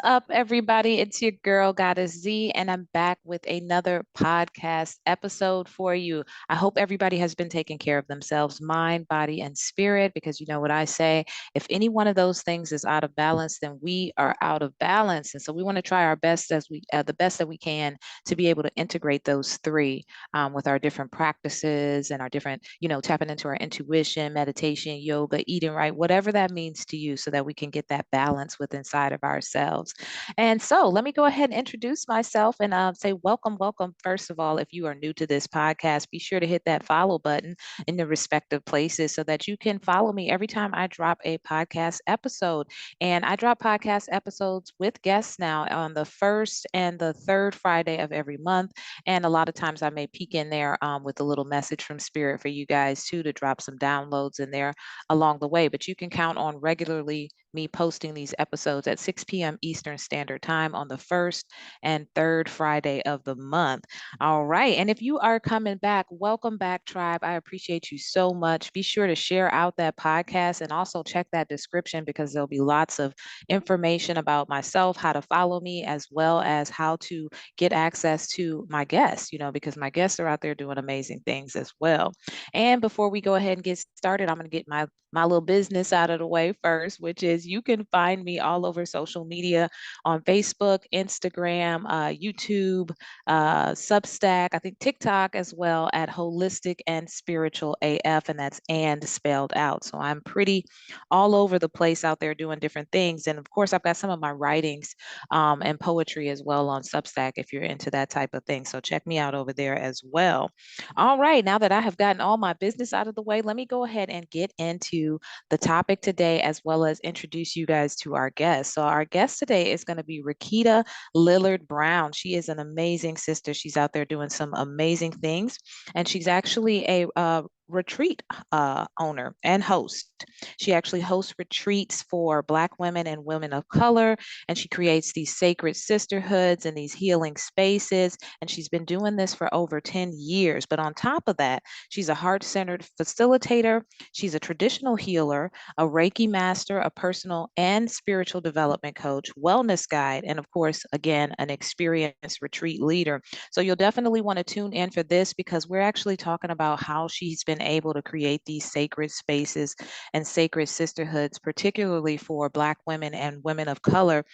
up, everybody? It's your girl, Goddess Z, and I'm back with another podcast episode for you. I hope everybody has been taking care of themselves, mind, body, and spirit, because you know what I say, if any one of those things is out of balance, then we are out of balance. And so we want to try our best the best that we can to be able to integrate those three with our different practices and our different, tapping into our intuition, meditation, yoga, eating right, whatever that means to you, so that we can get that balance within inside of ourselves. And so let me go ahead and introduce myself and say welcome, welcome. First of all, if you are new to this podcast, be sure to hit that follow button in the respective places so that you can follow me every time I drop a podcast episode. And I drop podcast episodes with guests now on the first and the third Friday of every month. And a lot of times I may peek in there with a little message from Spirit for you guys too, to drop some downloads in there along the way. But you can count on regularly me posting these episodes at 6 p.m. Eastern Standard Time on the first and third Friday of the month. All right. And if you are coming back, welcome back, tribe. I appreciate you so much. Be sure to share out that podcast and also check that description, because there'll be lots of information about myself, how to follow me, as well as how to get access to my guests, because my guests are out there doing amazing things as well. And before we go ahead and get started, I'm going to get my little business out of the way first, which is you can find me all over social media on Facebook, Instagram, YouTube, Substack, I think TikTok as well, at Holistic and Spiritual AF, and that's and spelled out. So I'm pretty all over the place out there doing different things. And of course, I've got some of my writings and poetry as well on Substack if you're into that type of thing. So check me out over there as well. All right, now that I have gotten all my business out of the way, let me go ahead and get into the topic today, as well as introduce you guys to our guest. So our guest today is going to be Rakita Lillard-Brown. She is an amazing sister. She's out there doing some amazing things, and she's actually a retreat owner and host. She actually hosts retreats for Black women and women of color, and she creates these sacred sisterhoods and these healing spaces. And she's been doing this for over 10 years. But on top of that, she's a heart-centered facilitator. She's a traditional healer, a Reiki Master, a personal and spiritual development coach, wellness guide, and of course, again, an experienced retreat leader. So you'll definitely want to tune in for this, because we're actually talking about how she's been able to create these sacred spaces and sacred sisterhoods, particularly for Black women and women of color.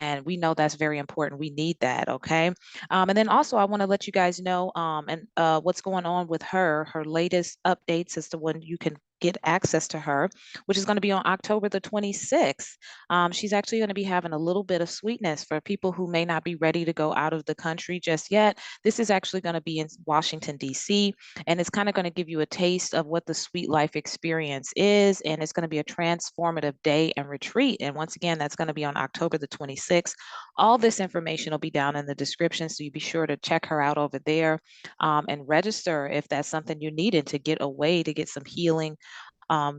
And we know that's very important. We need that, okay? And then also, I want to let you guys know what's going on with her latest updates as to when you can get access to her, which is going to be on October the 26th. She's actually going to be having a little bit of sweetness for people who may not be ready to go out of the country just yet. This is actually going to be in Washington, D.C., and it's kind of going to give you a taste of what the Sweet Life experience is. And it's going to be a transformative day and retreat. And once again, that's going to be on October the 26th. All this information will be down in the description, so you be sure to check her out over there and register if that's something you needed to get away, to get some healing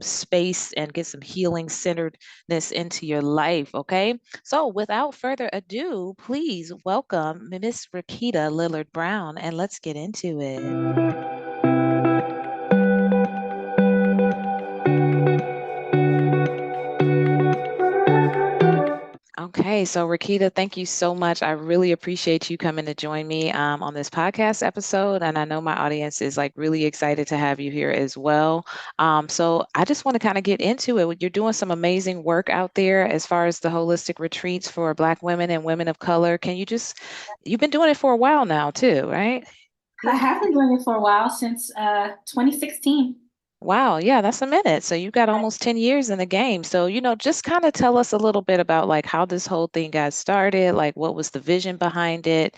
space and get some healing centeredness into your life. Okay. So without further ado, please welcome Miss Rakita Lillard-Brown, and let's get into it. Okay, so Rakita, thank you so much. I really appreciate you coming to join me on this podcast episode, and I know my audience is like really excited to have you here as well. So I just want to kind of get into it. You're doing some amazing work out there as far as the holistic retreats for Black women and women of color. You've been doing it for a while now too, right? I Yeah. have been doing it for a while since 2016. Wow, yeah, that's a minute. So you got almost 10 years in the game. So, just kind of tell us a little bit about like how this whole thing got started, like what was the vision behind it,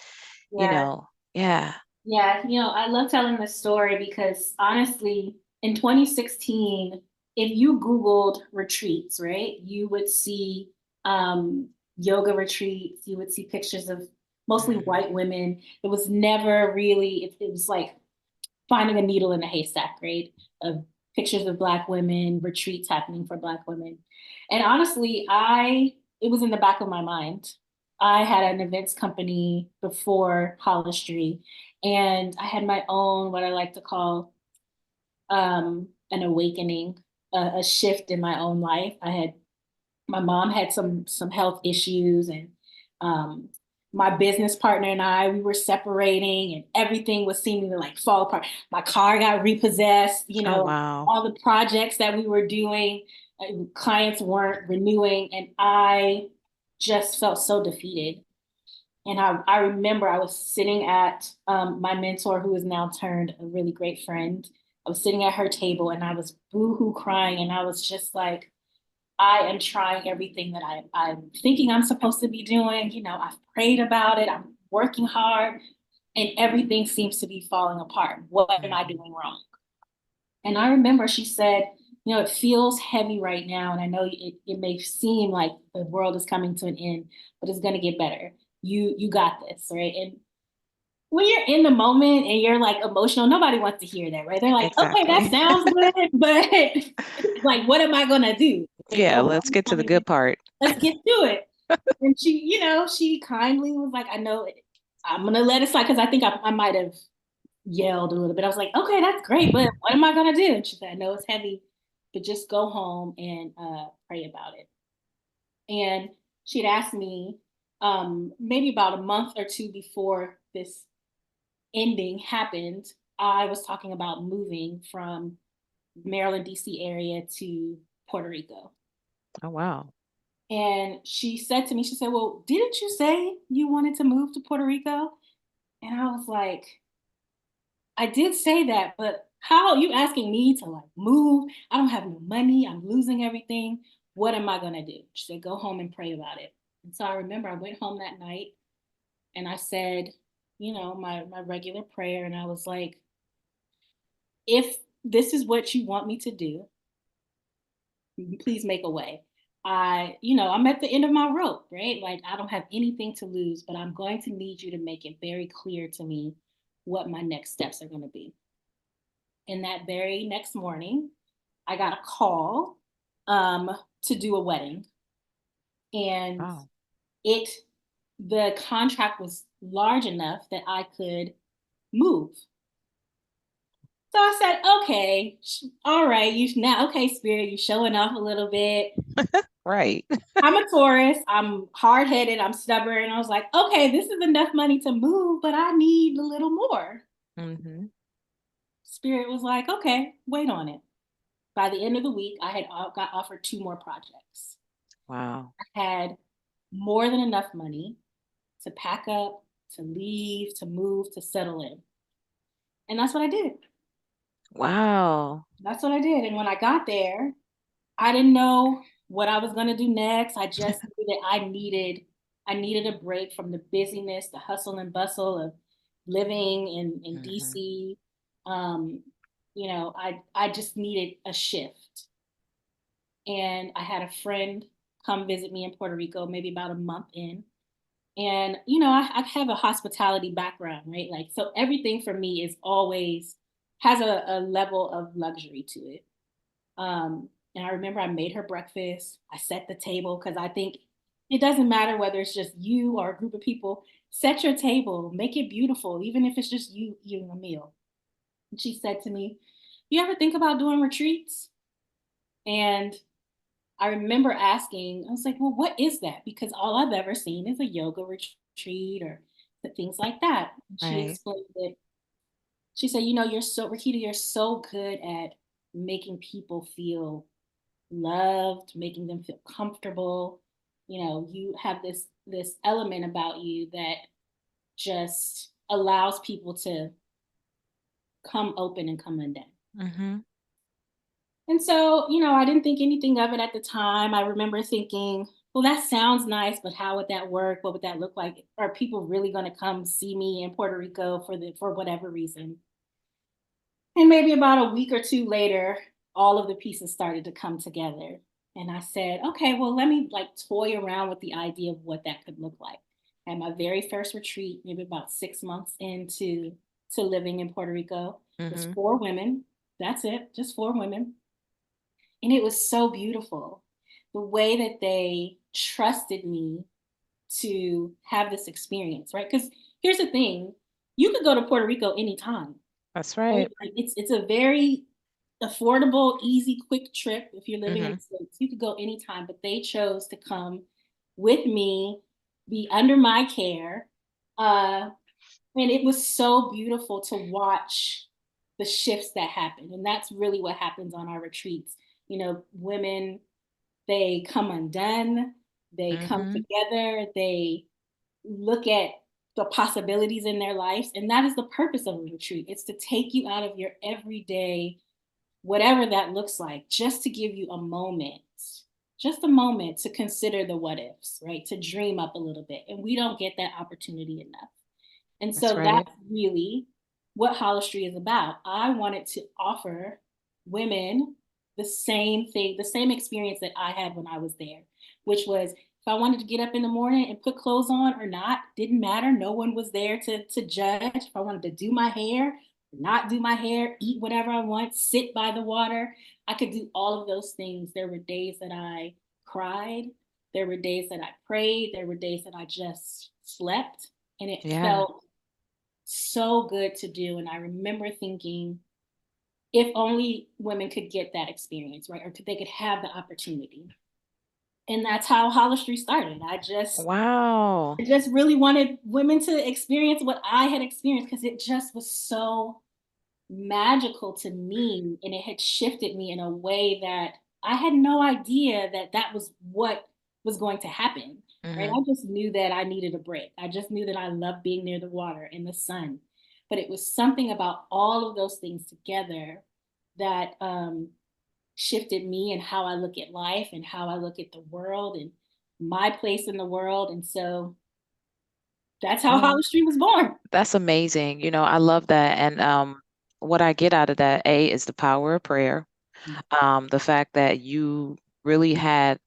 you Yeah, know. Yeah. yeah. I love telling this story because honestly, in 2016, if you Googled retreats, right, you would see um, yoga retreats, you would see pictures of mostly Hmm. white women. It was never really, it was like finding a needle in a haystack, right? Of pictures of Black women, retreats happening for Black women. And honestly, it was in the back of my mind. I had an events company before Holistree, and I had my own, what I like to call an awakening, a shift in my own life. My mom had some health issues, and My business partner and I, we were separating and everything was seeming to like fall apart. My car got repossessed, Oh, wow. all the projects that we were doing, clients weren't renewing. And I just felt so defeated. And I remember I was sitting at my mentor, who is now turned a really great friend. I was sitting at her table and I was boohoo crying. And I was just like, I am trying everything that I'm thinking I'm supposed to be doing. I've prayed about it. I'm working hard and everything seems to be falling apart. What am I Mhm. doing wrong? And I remember she said, it feels heavy right now. And I know it may seem like the world is coming to an end, but it's going to get better. You got this, right? And when you're in the moment and you're like emotional, nobody wants to hear that, right? They're like, okay, that Exactly. sounds good, but like, what am I gonna do? Like, Yeah, oh, what let's am get I to the gonna do? good part. Let's get to it. And she kindly was like, I know I'm gonna let it slide because I think I might have yelled a little bit. I was like, okay, that's great, but what am I gonna do? And she said, I know it's heavy, but just go home and pray about it. And she'd asked me maybe about a month or two before this ending happened, I was talking about moving from Maryland, DC area to Puerto Rico. Oh, wow. And she said to me, she said, well, didn't you say you wanted to move to Puerto Rico? And I was like, I did say that, but how are you asking me to like move? I don't have no money. I'm losing everything. What am I going to do? She said, go home and pray about it. And so I remember I went home that night and I said, my regular prayer. And I was like, if this is what you want me to do, please make a way. I'm at the end of my rope, right? Like I don't have anything to lose, but I'm going to need you to make it very clear to me what my next steps are going to be. And that very next morning, I got a call um, to do a wedding. And Oh, it the contract was large enough that I could move. So I said, okay, all right, okay, Spirit, you showing off a little bit. right. I'm a Taurus, I'm hard headed, I'm stubborn. I was like, okay, this is enough money to move, but I need a little more. Hmm. Spirit was like, okay, wait on it. By the end of the week, I had got offered two more projects. Wow. I had more than enough money to pack up, to leave, to move, to settle in. And that's what I did. Wow. That's what I did. And when I got there, I didn't know what I was going to do next. I just knew that I needed a break from the busyness, the hustle and bustle of living in Hmm. DC. I just needed a shift. And I had a friend come visit me in Puerto Rico maybe about a month in. And I have a hospitality background, right? Like so everything for me is always has a level of luxury to it. And I remember I made her breakfast. I set the table because I think it doesn't matter whether it's just you or a group of people. Set your table, make it beautiful, even if it's just you eating a meal. And she said to me, you ever think about doing retreats? And I remember asking, I was like, well, what is that? Because all I've ever seen is a yoga retreat or things like that. And she Right. explained it. She said, Rakita, you're so good at making people feel loved, making them feel comfortable. You have this element about you that just allows people to come open and come undone. Hmm. And so, I didn't think anything of it at the time. I remember thinking, well, that sounds nice, but how would that work? What would that look like? Are people really going to come see me in Puerto Rico for whatever reason? And maybe about a week or two later, all of the pieces started to come together. And I said, okay, well, let me like toy around with the idea of what that could look like. And my very first retreat, maybe about 6 months into to living in Puerto Rico, was Hmm. 4 women. That's it, just 4 women. And it was so beautiful. The way that they trusted me to have this experience, right? Because here's the thing, you could go to Puerto Rico anytime, That's right? right. Like it's a very affordable, easy, quick trip. If you're living in Hmm. the States, you could go anytime, but they chose to come with me be under my care. And it was so beautiful to watch the shifts that happen. And that's really what happens on our retreats. You know, women, they come undone, they come Mm-hmm. together, they look at the possibilities in their lives. And that is the purpose of a retreat. It's to take you out of your everyday, whatever that looks like, just to give you just a moment to consider the what ifs, right? To dream up a little bit. And we don't get that opportunity enough. And That's so right. that's really what Holistree is about. I wanted to offer women the same thing, the same experience that I had when I was there, which was if I wanted to get up in the morning and put clothes on or not, didn't matter. No one was there to judge. If I wanted to do my hair, not do my hair, eat whatever I want, sit by the water, I could do all of those things. There were days that I cried. There were days that I prayed. There were days that I just slept. And it Yeah. felt so good to do. And I remember thinking, if only women could get that experience, right? Or they could have the opportunity. And that's how Holistree started. Wow. I just really wanted women to experience what I had experienced because it just was so magical to me. And it had shifted me in a way that I had no idea that that was what was going to happen, right? Mm-hmm. I just knew that I needed a break. I just knew that I loved being near the water and the sun. But it was something about all of those things together that shifted me and how I look at life and how I look at the world and my place in the world. And so that's how Oh, Holly Street was born. that's amazing. I love that. And what I get out of that, A, is the power of prayer. The fact that you really had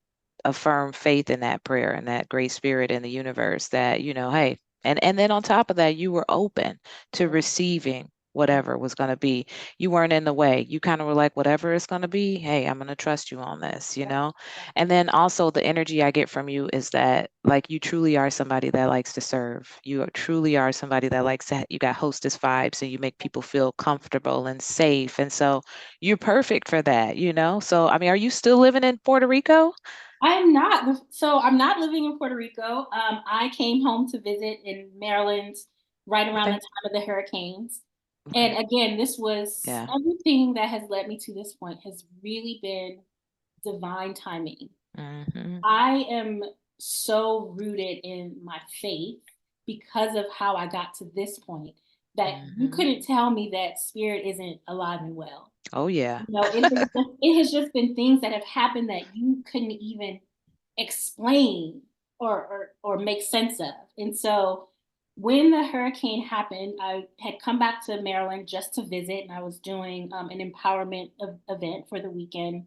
a firm faith in that prayer and that great spirit in the universe that, hey, and then on top of that, you were open to receiving whatever was going to be. You weren't in the way. You kind of were like, whatever it's going to be, hey, I'm going to trust you on this. And then also the energy I get from you is that like you truly are somebody that likes to serve. Truly are somebody that likes to, you got hostess vibes and you make people feel comfortable and safe. And so you're perfect for that. So, I mean, are you still living in Puerto Rico? I'm not. So I'm not living in Puerto Rico. I came home to visit in Maryland right around the Okay. time of the hurricanes. Okay. And again, this was Yeah. everything that has led me to this point has really been divine timing. Hmm. I am so rooted in my faith because of how I got to this point that you Hmm. couldn't tell me that spirit isn't alive and well. Oh, yeah. You know, it has just been things that have happened that you couldn't even explain or make sense of. And so when the hurricane happened, I had come back to Maryland just to visit, and I was doing an empowerment event for the weekend.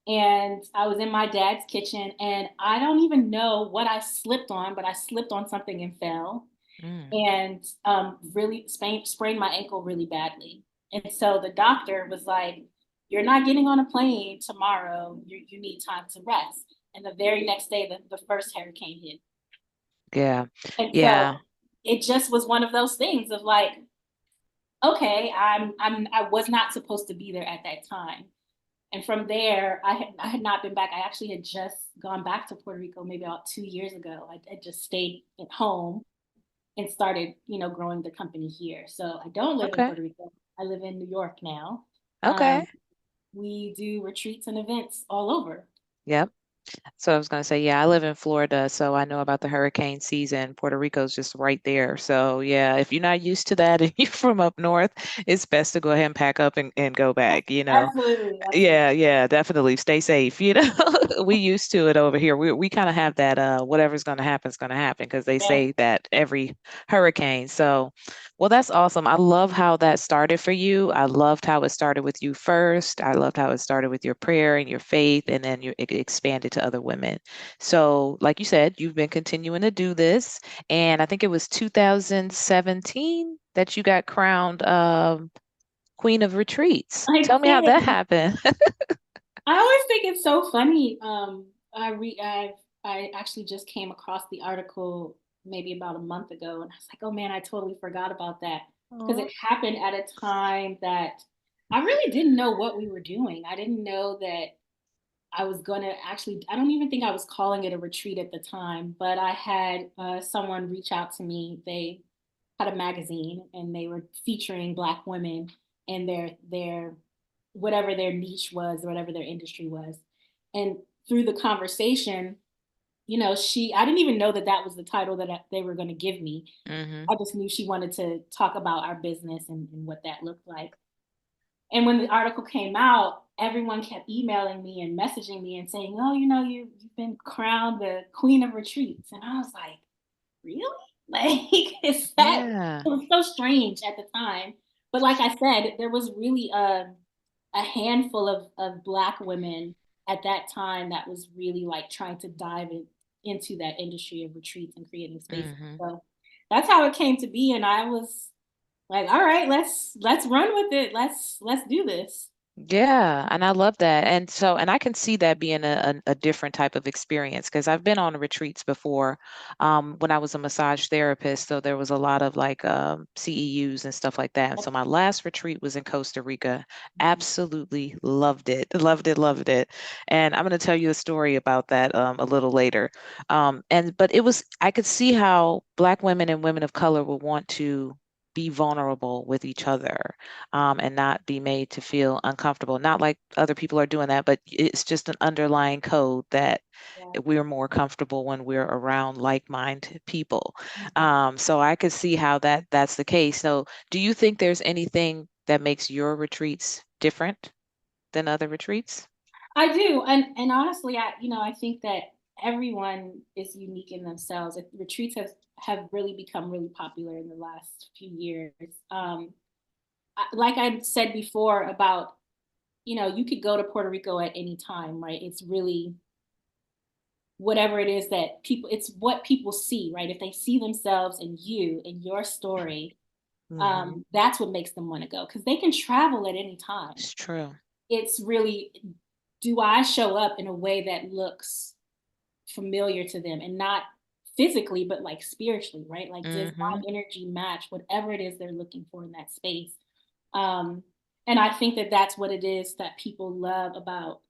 And I was in my dad's kitchen, and I don't even know what I slipped on, but I slipped on something and fell Mm. and really sprained my ankle really badly. And so the doctor was like, "You're not getting on a plane tomorrow. You need time to rest." And the very next day, the first hurricane hit. Yeah. And Yeah. so it just was one of those things of like, okay, I was not supposed to be there at that time. And from there, I had not been back. I actually had just gone back to Puerto Rico maybe about 2 years ago. I just stayed at home and started, growing the company here. So I don't live in Okay. Puerto Rico. I live in New York now. Okay. We do retreats and events all over. Yep. So I was going to say, yeah, I live in Florida, so I know about the hurricane season. Puerto Rico's just right there. So yeah, if you're not used to that and you're from up north, it's best to go ahead and pack up and go back. Absolutely, absolutely. Yeah, yeah, definitely. Stay safe. We used to it over here. We kind of have that whatever's gonna happen is gonna happen because they Yes, say that every hurricane. So, well, that's awesome. I love how that started for you. I loved how it started with you first. I loved how it started with your prayer and your faith, and then it expanded to other women. So, like you said, you've been continuing to do this, and I think it was 2017 that you got crowned Queen of Retreats. I Tell me how that did. happened. I always think it's so funny. I actually just came across the article maybe about a month ago, and I was like, oh man, I totally forgot about that because Aw. it happened at a time that I really didn't know what we were doing. I didn't know that I was going to actually, I don't even think I was calling it a retreat at the time, but I had someone reach out to me. They had a magazine and they were featuring Black women and their whatever their niche was, whatever their industry was. And through the conversation, I didn't even know that that was the title that they were going to give me. Mm-hmm. I just knew she wanted to talk about our business and what that looked like. And when the article came out, everyone kept emailing me and messaging me and saying, "Oh, you've been crowned the queen of retreats." And I was like, "Really?" Like, is that? Yeah. It was so strange at the time. But like I said, there was really a handful of Black women at that time that was really like trying to into that industry of retreats and creating spaces. Mm-hmm. So that's how it came to be. And I was like, all right, let's run with it. Let's do this. Yeah, and I love that. And I can see that being a different type of experience because I've been on retreats before when I was a massage therapist. So there was a lot of like CEUs and stuff like that. And so my last retreat was in Costa Rica. Absolutely loved it. Loved it, loved it. And I'm going to tell you a story about that a little later. But I could see how Black women and women of color would want to be vulnerable with each other and not be made to feel uncomfortable. Not like other people are doing that, but it's just an underlying code that Yeah. we're more comfortable when we're around like-minded people. Mhm. So I could see how that's the case. So do you think there's anything that makes your retreats different than other retreats? I do, and honestly, I think that everyone is unique in themselves. Retreats have really become really popular in the last few years. Like I said before about, you could go to Puerto Rico at any time, right? It's really whatever it is that it's what people see, right? If they see themselves in you, in your story, Hmm. that's what makes them want to go because they can travel at any time. It's true. It's really, do I show up in a way that looks familiar to them and not physically, but like spiritually, right? Like, does Hmm. my energy match whatever it is they're looking for in that space? Um, and I think that that's what it is that people love about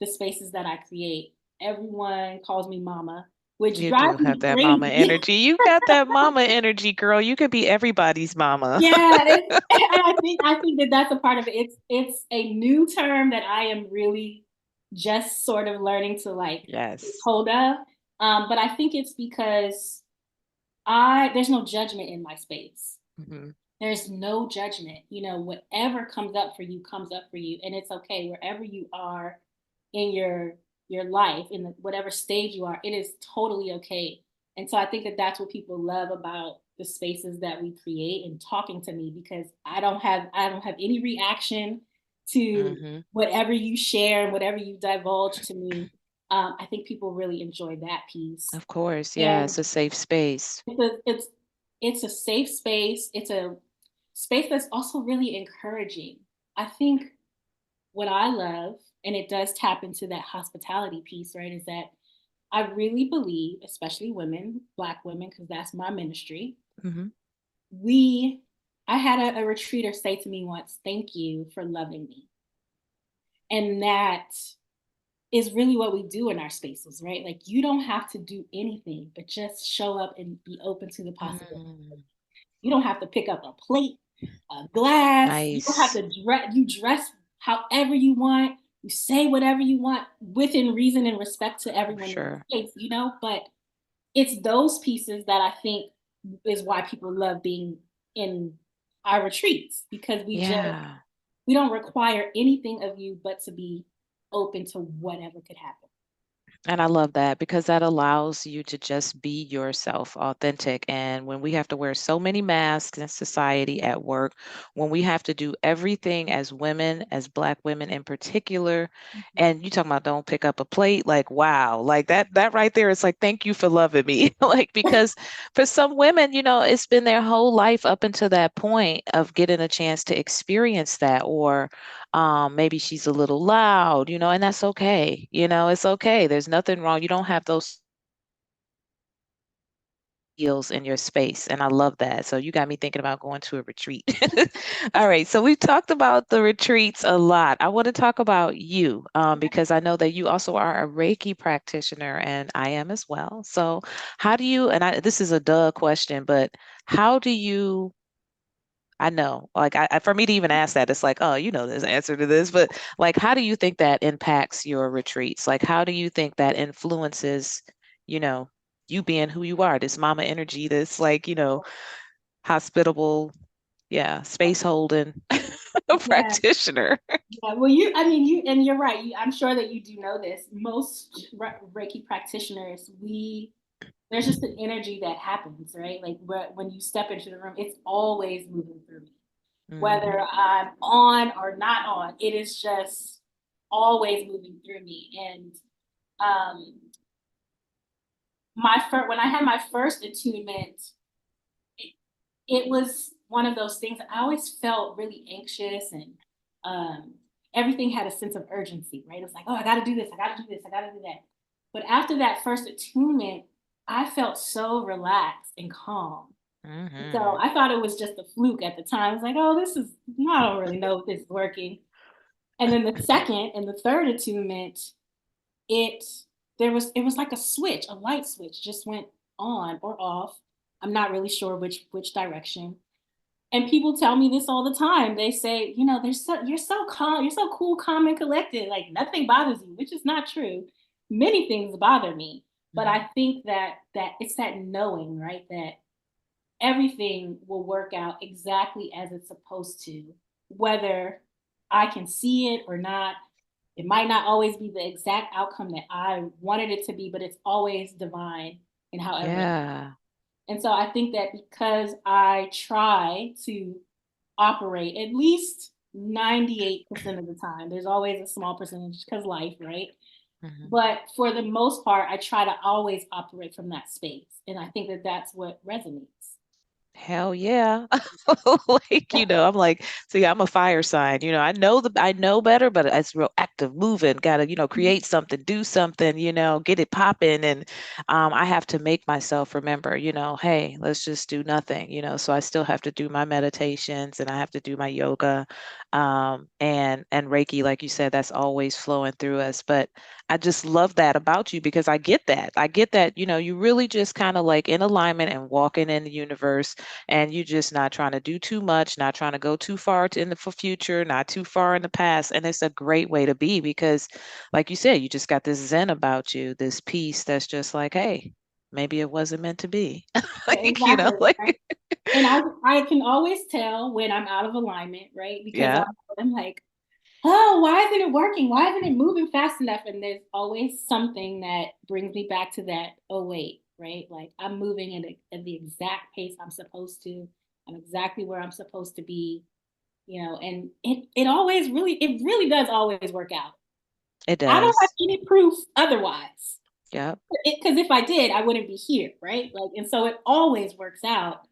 the spaces that I create. Everyone calls me mama, which You drives do have me that mama crazy. energy. You got that mama energy, girl. You could be everybody's mama. Yeah, and I think that that's a part of it. It's a new term that I am really just sort of learning to like take Yes. hold of. But I think it's because I there's no judgment in my space. Hmm. There's no judgment. Whatever comes up for you comes up for you, and it's okay wherever you are in your life, in whatever stage you are. It is totally okay. And so I think that that's what people love about the spaces that we create and talking to me because I don't have any reaction to Hmm. whatever you share and whatever you divulge to me. I think people really enjoy that piece. Of course. Yeah, And it's a safe space. it's a safe space. It's a space that's also really encouraging. I think what I love, and it does tap into that hospitality piece, right, is that I really believe, especially women, Black women, because that's my ministry. Hmm. We, I had a retreater say to me once, "Thank you for loving me." And that is really what we do in our spaces, right? Like, you don't have to do anything, but just show up and be open to the possibility. Mm, You don't have to pick up a plate, a glass. You don't have nice. to dress. You dress however you want. You say whatever you want within reason and respect to For everyone in the sure. space. But it's those pieces that I think is why people love being in our retreats because Yeah. we don't require anything of you but to be open to whatever could happen. And I love that because that allows you to just be yourself, authentic. And when we have to wear so many masks in society, at work, when we have to do everything as women, as Black women in particular, and you talking about don't pick up a plate, like wow, like that right there, it's like thank you for loving me. Like because for some women, it's been their whole life up until that point of getting a chance to experience that, or maybe she's a little loud, and that's okay. It's okay. There's nothing wrong. You don't have those heals in your space. And I love that. So you got me thinking about going to a retreat. All right. So we've talked about the retreats a lot. I want to talk about you because I know that you also are a Reiki practitioner and I am as well. So how do you, and this is a duh question, but how do you, I know, like for me to even ask that, it's like, oh, you know, there's an answer to this, but like, how do you think that impacts your retreats? Like, how do you think that influences, you know, you being who you are, this mama energy, this like, hospitable, yeah, space holding Yeah. practitioner. Yeah, well, I mean, and you're right. I'm sure that you do know this. Most Reiki practitioners, there's just an energy that happens, right? Like when you step into the room, it's always moving through me. Whether Hmm. I'm on or not on, it is just always moving through me. And um, when I had my first attunement, it, it was one of those things. I always felt really anxious and um, everything had a sense of urgency, right? It was like, oh, I got to do this, I got to do this, I got to do that. But after that first attunement, I felt so relaxed and calm. So Hmm. I thought it was just a fluke at the time. I was like, oh, I don't really know if this is working. And then the second and the third attunement, it it was like a switch, a light switch just went on or off. I'm not really sure which direction. And people tell me this all the time. They say, you're so calm, you're so cool, calm, and collected. Like nothing bothers you, which is not true. Many things bother me, but Hmm. I think that it's that knowing, right? That everything will work out exactly as it's supposed to, whether I can see it or not. It might not always be the exact outcome that I wanted it to be, but it's always divine in however it. Yeah, And so I think that because I try to operate at least 98% of the time, there's always a small percentage because life, right? hmm, But for the most part, I try to always operate from that space. And I think that that's what resonates. hell yeah. Like, I'm like, see, I'm a fire sign. I know better, but it's real active, moving, gotta, create something, do something, get it popping. And I have to make myself remember, hey, let's just do nothing, so I still have to do my meditations and I have to do my yoga. And Reiki, like you said, that's always flowing through us. But I just love that about you because I get that. I get that, you really just kind of like in alignment and walking in the universe and you're just not trying to do too much, not trying to go too far in the future, not too far in the past. And it's a great way to be because, like you said, you just got this zen about you, this peace that's just like, hey, maybe it wasn't meant to be. Like, Exactly. Right. like, And I can always tell when I'm out of alignment, right? Because yeah, I'm like, oh, why isn't it working? Why isn't it moving fast enough? And there's always something that brings me back to that, oh, wait, right? Like I'm moving at the exact pace I'm supposed to. I'm exactly where I'm supposed to be, and it really does always work out. it I don't have does. any proof otherwise. Yep. Because if I did, I wouldn't be here, right? Like, and so it always works out.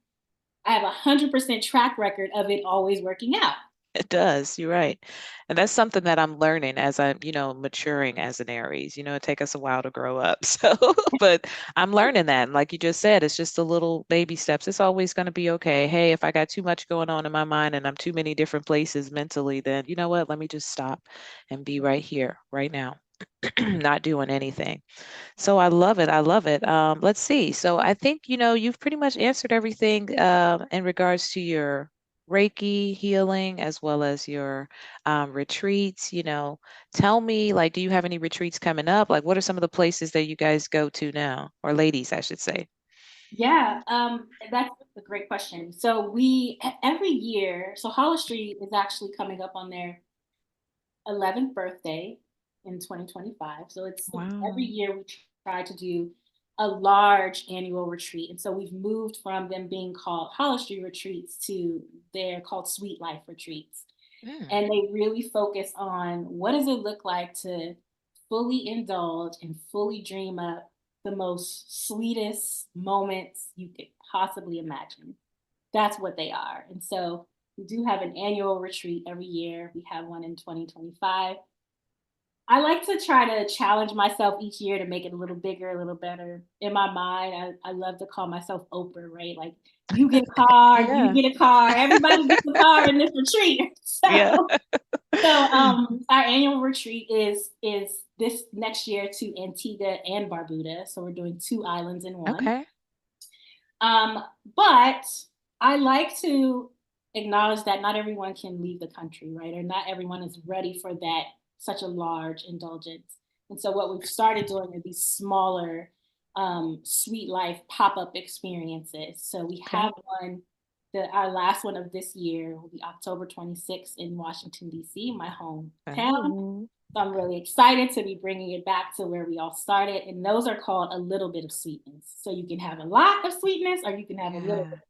I have 100% track record of it always working out. It does. You're right. And that's something that I'm learning as I'm, maturing as an Aries. It take us a while to grow up. So, but I'm learning that. And like you just said, it's just the little baby steps. It's always going to be okay. Hey, if I got too much going on in my mind and I'm too many different places mentally, then you know what? Let me just stop and be right here, right now, not doing anything. So I love it. I love it. Let's see. So I think, you've pretty much answered everything in regards to your Reiki healing as well as your retreats. Tell me, like, do you have any retreats coming up? Like, what are some of the places that you guys go to now, or ladies, I should say? Yeah, that's a great question. So every year, so Holistree is actually coming up on their 11th birthday in 2025. So it's every Wow. year we try to do a large annual retreat. And so we've moved from them being called Holistree retreats to they're called Sweet Life retreats. Mm, And they really focus on what does it look like to fully indulge and fully dream up the most sweetest moments you could possibly imagine. That's what they are. And so we do have an annual retreat every year. We have one in 2025. I like to try to challenge myself each year to make it a little bigger, a little better. In my mind, I love to call myself Oprah, right? Like, you get a car, you Yeah. get a car, everybody gets a car in this retreat. Yeah. Our annual retreat is this next year to Antigua and Barbuda. So we're doing 2 islands in one. Okay. Um, but I like to acknowledge that not everyone can leave the country, right? Or not everyone is ready for that, such a large indulgence. And so what we've started doing are these smaller sweet life pop-up experiences. So we Okay. have one that our last one of this year will be October 26th in Washington, D.C., my hometown. Oh, So I'm really excited to be bringing it back to where we all started. And those are called a little bit of sweetness. So you can have a lot of sweetness or you can have a little yeah. bit.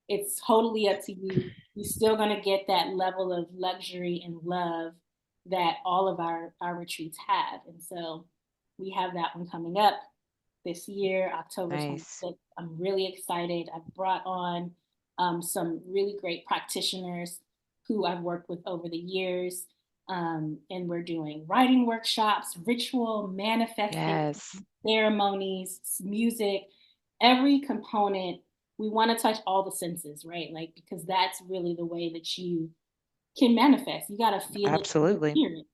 It's totally up to you. You're still going to get that level of luxury and love that all of our retreats have. And so we have that one coming up this year, October Nice. 26th. I'm really excited. I've brought on some really great practitioners who I've worked with over the years. And we're doing writing workshops, ritual, manifesting, Yes. ceremonies, music, every component. We want to touch all the senses, right? Like, because that's really the way that you can manifest. You got to feel it, Absolutely. hear it.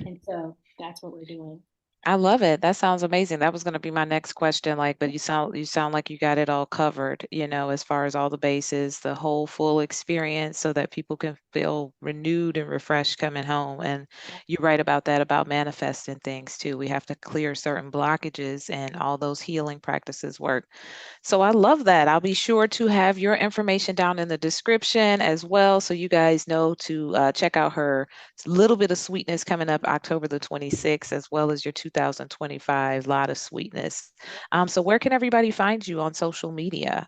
And so that's what we're doing. I love it. That sounds amazing. That was going to be my next question. Like, but you sound like you got it all covered, as far as all the bases, the whole full experience so that people can feel renewed and refreshed coming home. And you're right about that, about manifesting things too. We have to clear certain blockages and all those healing practices work. So I love that. I'll be sure to have your information down in the description as well, so you guys know to check out her little bit of sweetness coming up October the 26th, as well as your 2025 lot of sweetness. So where can everybody find you on social media?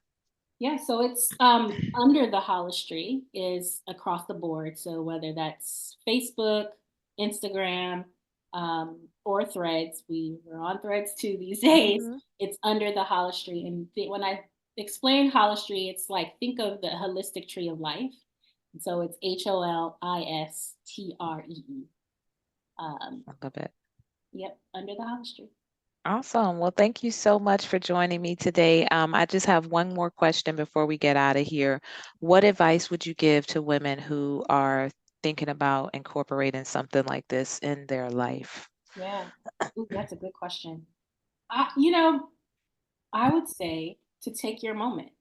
Yeah, so it's under the Holistree is across the board. So whether that's Facebook, Instagram, or Threads, we're on Threads too these days. Mhm. It's under the Holistree, and when I explain Holistree, it's like think of the holistic tree of life. And so it's Holistree. Um, I love it. yep, under the Holistree. Awesome. Well, thank you so much for joining me today. I just have one more question before we get out of here. What advice would you give to women who are thinking about incorporating something like this in their life? Yeah, ooh, that's a good question. I would say to take your moment,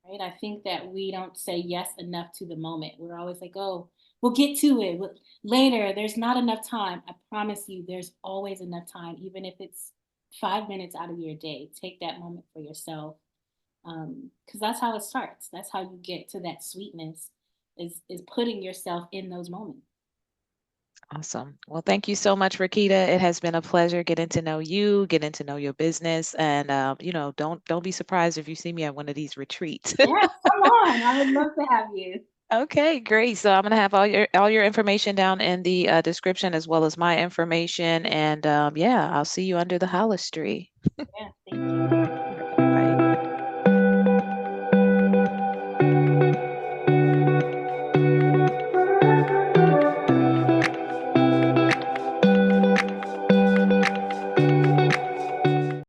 right? I think that we don't say yes enough to the moment. We're always like, oh, we'll get to it later. There's not enough time. I promise you, there's always enough time, even if it's 5 minutes out of your day. Take that moment for yourself, because that's how it starts. That's how you get to that sweetness. Is putting yourself in those moments. Awesome. Well, thank you so much, Rakita. It has been a pleasure getting to know you, getting to know your business, and don't be surprised if you see me at one of these retreats. Yes, come on. I would love to have you. Okay, great. So I'm gonna have all your information down in the description as well as my information, and yeah, I'll see you under the Holistree. Yeah, thank you.